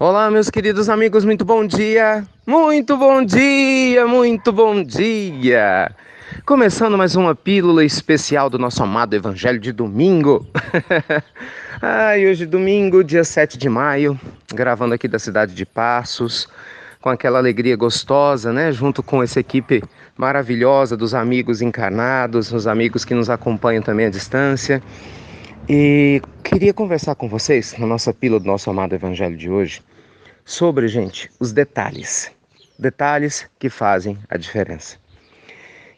Olá, meus queridos amigos, muito bom dia! Muito bom dia, muito bom dia! Começando mais uma pílula especial do nosso amado Evangelho de domingo. Hoje domingo, dia 7 de maio, gravando aqui da cidade de Passos, com aquela alegria gostosa, né? Junto com essa equipe maravilhosa dos amigos encarnados, os amigos que nos acompanham também à distância. E queria conversar com vocês, na nossa pílula do nosso amado Evangelho de hoje, sobre, gente, os detalhes. Detalhes que fazem a diferença.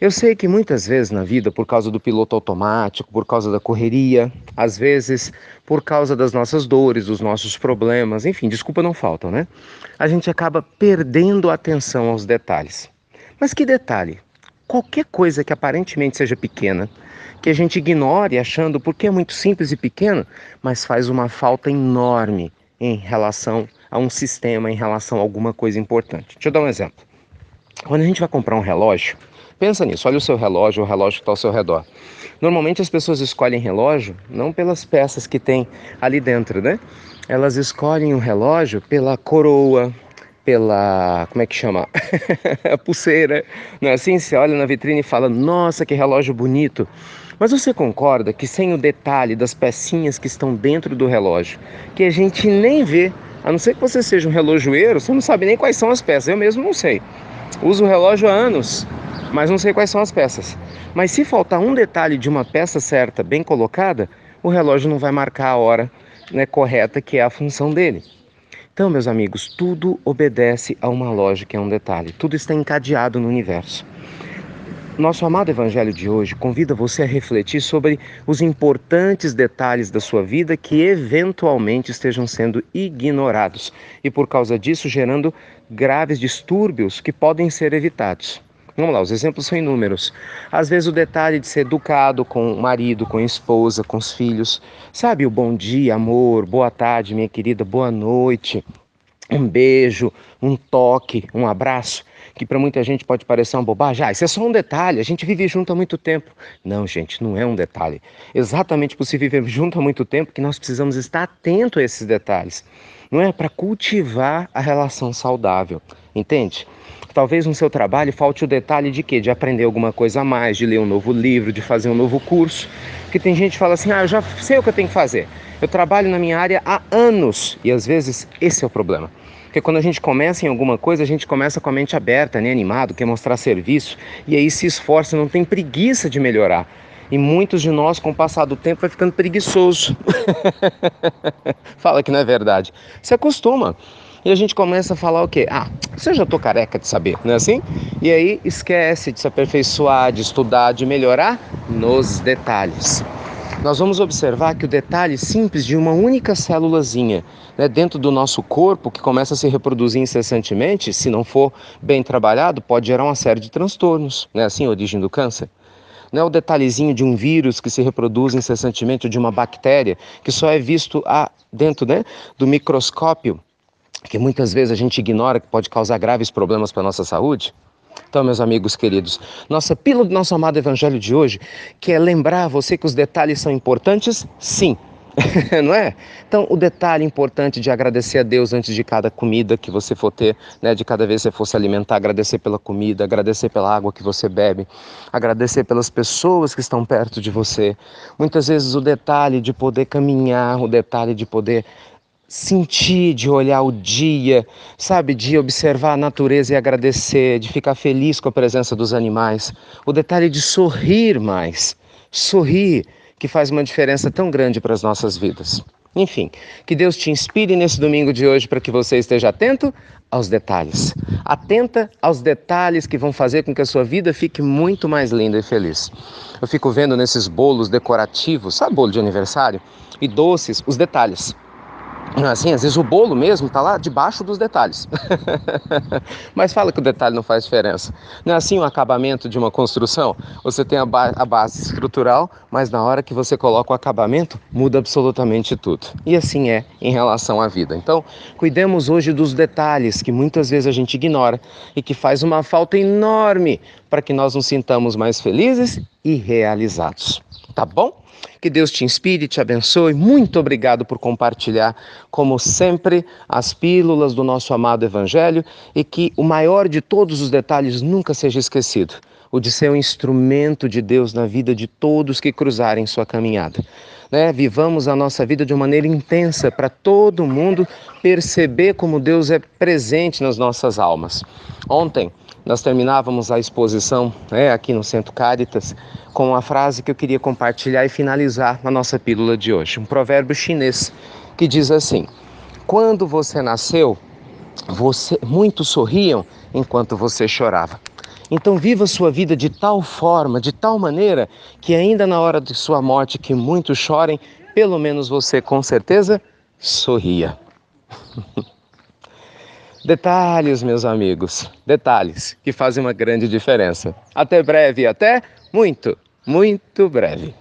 Eu sei que muitas vezes na vida, por causa do piloto automático, por causa da correria, às vezes por causa das nossas dores, dos nossos problemas, enfim, desculpa não faltam, né? A gente acaba perdendo a atenção aos detalhes. Mas que detalhe? Qualquer coisa que aparentemente seja pequena, que a gente ignore achando porque é muito simples e pequeno, mas faz uma falta enorme em relação a um sistema, em relação a alguma coisa importante. Deixa eu dar um exemplo. Quando a gente vai comprar um relógio, pensa nisso, olha o seu relógio, o relógio que está ao seu redor. Normalmente as pessoas escolhem relógio não pelas peças que tem ali dentro, né? Elas escolhem o relógio pela coroa, pela, como é que chama? A pulseira, não é assim? Você olha na vitrine e fala, nossa, que relógio bonito. Mas você concorda que sem o detalhe das pecinhas que estão dentro do relógio, que a gente nem vê, a não ser que você seja um relojoeiro, você não sabe nem quais são as peças, eu mesmo não sei. Uso o relógio há anos, mas não sei quais são as peças. Mas se faltar um detalhe de uma peça certa, bem colocada, o relógio não vai marcar a hora, né, correta, que é a função dele. Então, meus amigos, tudo obedece a uma lógica, a um detalhe. Tudo está encadeado no universo. Nosso amado Evangelho de hoje convida você a refletir sobre os importantes detalhes da sua vida que eventualmente estejam sendo ignorados e, por causa disso, gerando graves distúrbios que podem ser evitados. Vamos lá, os exemplos são inúmeros. Às vezes o detalhe de ser educado com o marido, com a esposa, com os filhos. Sabe, o bom dia, amor, boa tarde, minha querida, boa noite. Um beijo, um toque, um abraço, que para muita gente pode parecer uma bobagem. Isso é só um detalhe, a gente vive junto há muito tempo. Não, gente, não é um detalhe. Exatamente por se viver junto há muito tempo que nós precisamos estar atento a esses detalhes. Não é para cultivar a relação saudável, entende? Talvez no seu trabalho falte o detalhe de quê? De aprender alguma coisa a mais, de ler um novo livro, de fazer um novo curso. Porque tem gente que fala assim, eu já sei o que eu tenho que fazer. Eu trabalho na minha área há anos e às vezes esse é o problema. Porque quando a gente começa em alguma coisa, a gente começa com a mente aberta, né, animado, quer mostrar serviço e aí se esforça, não tem preguiça de melhorar. E muitos de nós, com o passar do tempo, vai ficando preguiçoso. Fala que não é verdade. Se acostuma. E a gente começa a falar o quê? Você já tô careca de saber, não é assim? E aí esquece de se aperfeiçoar, de estudar, de melhorar nos detalhes. Nós vamos observar que o detalhe simples de uma única célulazinha, né, dentro do nosso corpo, que começa a se reproduzir incessantemente, se não for bem trabalhado, pode gerar uma série de transtornos, né, assim, a origem do câncer. Não é o detalhezinho de um vírus que se reproduz incessantemente, ou de uma bactéria, que só é visto dentro, né, do microscópio, que muitas vezes a gente ignora, que pode causar graves problemas para a nossa saúde. Então, meus amigos queridos, nossa pílula do nosso amado Evangelho de hoje, que é lembrar você que os detalhes são importantes, sim, não é? Então, o detalhe importante de agradecer a Deus antes de cada comida que você for ter, né? De cada vez que você for se alimentar, agradecer pela comida, agradecer pela água que você bebe, agradecer pelas pessoas que estão perto de você. Muitas vezes o detalhe de poder caminhar, o detalhe de poder sentir, de olhar o dia, sabe, de observar a natureza e agradecer, de ficar feliz com a presença dos animais. O detalhe de sorrir mais, sorrir, que faz uma diferença tão grande para as nossas vidas. Enfim, que Deus te inspire nesse domingo de hoje para que você esteja atento aos detalhes. Atenta aos detalhes que vão fazer com que a sua vida fique muito mais linda e feliz. Eu fico vendo nesses bolos decorativos, sabe, bolo de aniversário? E doces, os detalhes. Assim, às vezes o bolo mesmo está lá debaixo dos detalhes. Mas fala que o detalhe não faz diferença. Não é assim o acabamento de uma construção? Você tem a base estrutural, mas na hora que você coloca o acabamento, muda absolutamente tudo. E assim é em relação à vida. Então, cuidemos hoje dos detalhes que muitas vezes a gente ignora e que faz uma falta enorme para que nós nos sintamos mais felizes e realizados. Tá bom? Que Deus te inspire, te abençoe. Muito obrigado por compartilhar, como sempre, as pílulas do nosso amado Evangelho e que o maior de todos os detalhes nunca seja esquecido, o de ser um instrumento de Deus na vida de todos que cruzarem sua caminhada. Vivamos a nossa vida de uma maneira intensa para todo mundo perceber como Deus é presente nas nossas almas. Ontem nós terminávamos a exposição aqui no Centro Caritas com uma frase que eu queria compartilhar e finalizar na nossa pílula de hoje. Um provérbio chinês que diz assim: quando você nasceu, muitos sorriam enquanto você chorava. Então viva sua vida de tal forma, de tal maneira, que ainda na hora de sua morte, que muitos chorem, pelo menos você com certeza sorria. Detalhes, meus amigos, detalhes que fazem uma grande diferença. Até breve, até muito, muito breve.